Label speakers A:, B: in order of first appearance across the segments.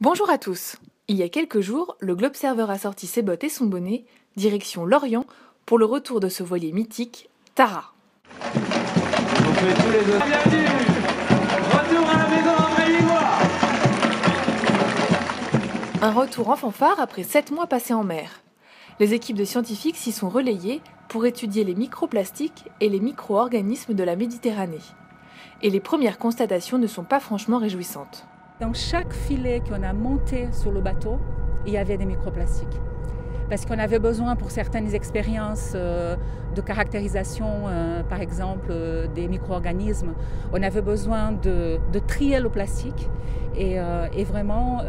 A: Bonjour à tous. Il y a quelques jours, le Globserver a sorti ses bottes et son bonnet, direction Lorient, pour le retour de ce voilier mythique, Tara.
B: Bienvenue. Retour à la maison après 8 mois.
A: Un retour en fanfare après 7 mois passés en mer. Les équipes de scientifiques s'y sont relayées pour étudier les microplastiques et les micro-organismes de la Méditerranée. Et les premières constatations ne sont pas franchement réjouissantes.
C: Dans chaque filet qu'on a monté sur le bateau, il y avait des microplastiques. Parce qu'on avait besoin pour certaines expériences de caractérisation, par exemple des micro-organismes, on avait besoin de trier le plastique. Et vraiment,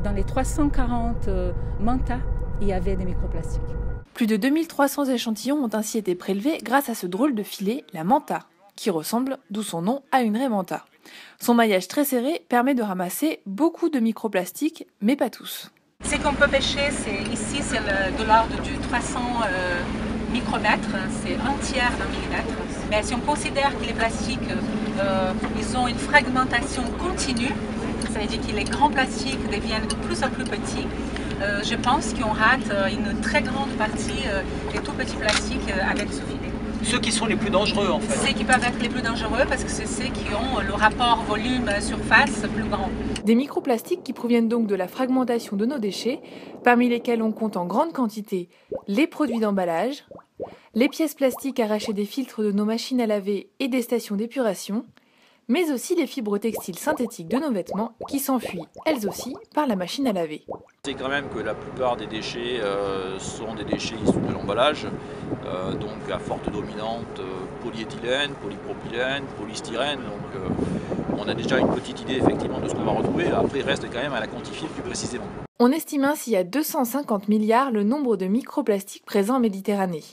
C: dans les 340 mantas, il y avait des microplastiques.
A: Plus de 2300 échantillons ont ainsi été prélevés grâce à ce drôle de filet, la manta, qui ressemble, d'où son nom, à une raie manta. Son maillage très serré permet de ramasser beaucoup de microplastiques, mais pas tous.
C: Ce qu'on peut pêcher, ici, c'est de l'ordre du 300 micromètres, c'est un tiers d'un millimètre. Mais si on considère que les plastiques, ils ont une fragmentation continue, ça veut dire que les grands plastiques deviennent de plus en plus petits, je pense qu'on rate une très grande partie des tout petits plastiques avec ce filet.
B: Ceux qui sont les plus dangereux en fait.
C: Ceux qui peuvent être les plus dangereux parce que c'est ceux qui ont le rapport volume-surface plus grand.
A: Des microplastiques qui proviennent donc de la fragmentation de nos déchets, parmi lesquels on compte en grande quantité les produits d'emballage, les pièces plastiques arrachées des filtres de nos machines à laver et des stations d'épuration, mais aussi les fibres textiles synthétiques de nos vêtements qui s'enfuient, elles aussi, par la machine à laver.
D: C'est quand même que la plupart des déchets sont des déchets issus de l'emballage, donc à forte dominante polyéthylène, polypropylène, polystyrène. Donc on a déjà une petite idée effectivement de ce qu'on va retrouver. Après, il reste quand même à la quantifier plus précisément.
A: On estime ainsi à 250 milliards le nombre de microplastiques présents en Méditerranée.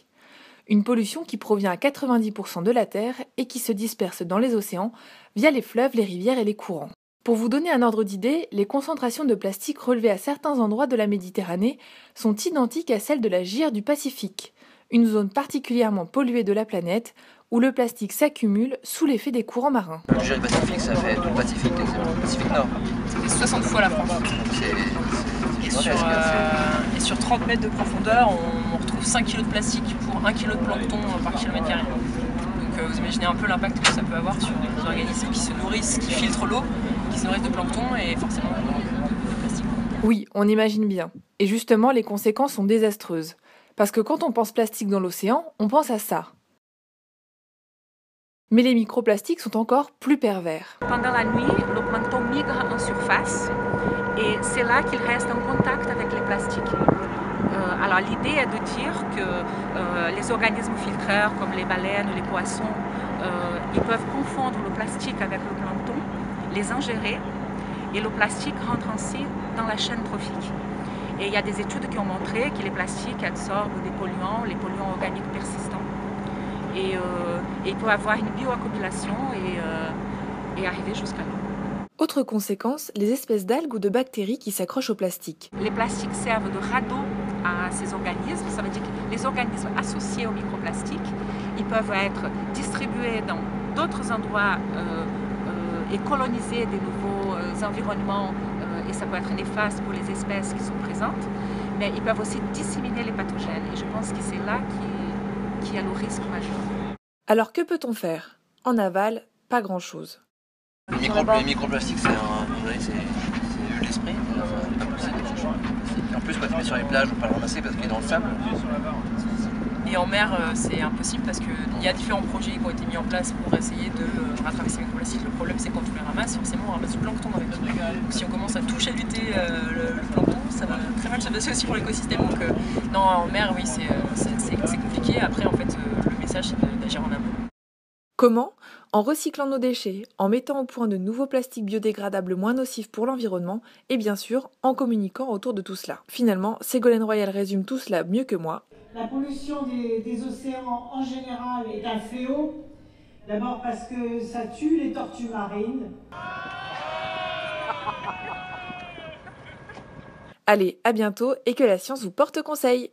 A: Une pollution qui provient à 90% de la Terre et qui se disperse dans les océans via les fleuves, les rivières et les courants. Pour vous donner un ordre d'idée, les concentrations de plastique relevées à certains endroits de la Méditerranée sont identiques à celles de la Gyre du Pacifique, une zone particulièrement polluée de la planète où le plastique s'accumule sous l'effet des courants marins.
E: Le Gyre du Pacifique, ça fait tout le Pacifique, le Pacifique Nord.
F: Ça fait 60 fois la France. Et sur 30 mètres de profondeur, on retrouve 5 kg de plastique pour 1 kg de plancton par kilomètre carré. Donc vous imaginez un peu l'impact que ça peut avoir sur les organismes qui se nourrissent, qui filtrent l'eau, qui se nourrissent de plancton et forcément de plastique.
A: Oui, on imagine bien. Et justement, les conséquences sont désastreuses. Parce que quand on pense plastique dans l'océan, on pense à ça. Mais les microplastiques sont encore plus pervers.
C: Pendant la nuit, le plancton migre en surface et c'est là qu'il reste en contact avec les plastiques. Alors l'idée est de dire que les organismes filtreurs comme les baleines ou les poissons, ils peuvent confondre le plastique avec le plancton, les ingérer et le plastique rentre ainsi dans la chaîne trophique. Et il y a des études qui ont montré que les plastiques absorbent des polluants, les polluants organiques persistants. Et il peut avoir une bioaccumulation et arriver jusqu'à l'eau.
A: Autre conséquence, les espèces d'algues ou de bactéries qui s'accrochent au plastique.
C: Les plastiques servent de radeau à ces organismes, ça veut dire que les organismes associés aux microplastiques, ils peuvent être distribués dans d'autres endroits et coloniser des nouveaux environnements et ça peut être néfaste pour les espèces qui sont présentes, mais ils peuvent aussi disséminer les pathogènes et je pense que c'est là qu'il y a le risque majeur.
A: Alors que peut-on faire ? En aval, pas grand-chose.
E: Les microplastiques, c'est l'esprit. En plus, quand tu mets sur les plages, on peut pas le ramasser parce qu'il est dans le sable.
F: Et en mer, c'est impossible parce qu'il y a différents projets qui ont été mis en place pour essayer de rattraper ces microplastiques. Le problème, c'est quand on les ramasse, forcément, on ramasse du plancton avec. Donc si on commence à toucher, lutter le plancton, ça va très mal se passer aussi pour l'écosystème. Donc non, en mer, oui, c'est compliqué. Après, en fait, le message, c'est d'agir en amont.
A: Comment ? En recyclant nos déchets, en mettant au point de nouveaux plastiques biodégradables moins nocifs pour l'environnement et bien sûr en communiquant autour de tout cela. Finalement, Ségolène Royal résume tout cela mieux que moi.
G: La pollution des océans en général est un fléau. D'abord parce que ça tue les tortues marines.
A: Allez, à bientôt et que la science vous porte conseil.